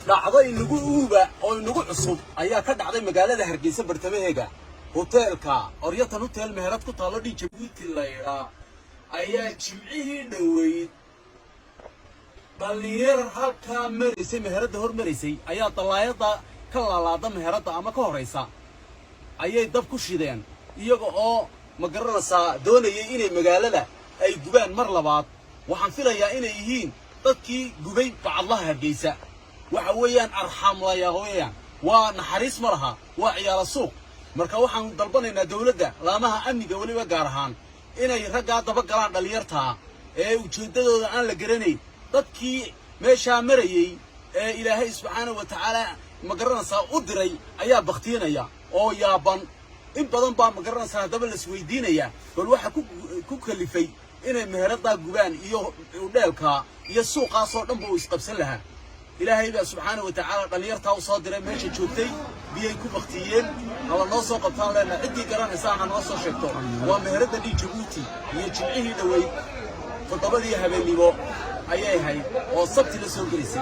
dhacday nagu uuba oo nagu cusub ayaa ka dhacday magaalada Hargeysa bartamaheega hotelka Oryatan Hotel meherad ku taalo Djibouti layra ayaa jimcihii dhaweyd dhalinyar halka marisay meherada hormarisay ayaa dalaayada ka laalaada meherada ama ka horeysa ayay dab ku shideen iyaga oo magaranaysa doonayay inay magaalada ay gubaan mar labaad waxaan filayaa inay yihiin dadkii gubay bacadlaha Hargeysa waxa weeyaan arxam la yahoyaan waa naxariis malaha waa ciyaar suuq marka waxaan dalbanaynaa dawladda laamaha amniga waliba gaar ahaan inay ragga daba galaan dhalinyarta ee ujeedadooda aan la garanay dadkii meesha marayay ee Ilaahay subhanahu wa ta'ala magaranaysa u diray ayaa baqtiinaya oo yaaban in badan baa magaranaysa daba la isweydiinaya bal waxa ku kalifay inay meherada gubaan iyo dheelka iyo suuqaas oo dhan buu isqabsan lahaa إلهي سبحانه وتعالى دليرتها وصادر ماشي جوتي بيكون بختيين على الناس وقبطان لنا عدي قران إنسان عن ناس وشكتو ومهردة دي جبوتي يجمعيه دوي فطبدي هبني بو أيها هاي وصبت لسوق ريسي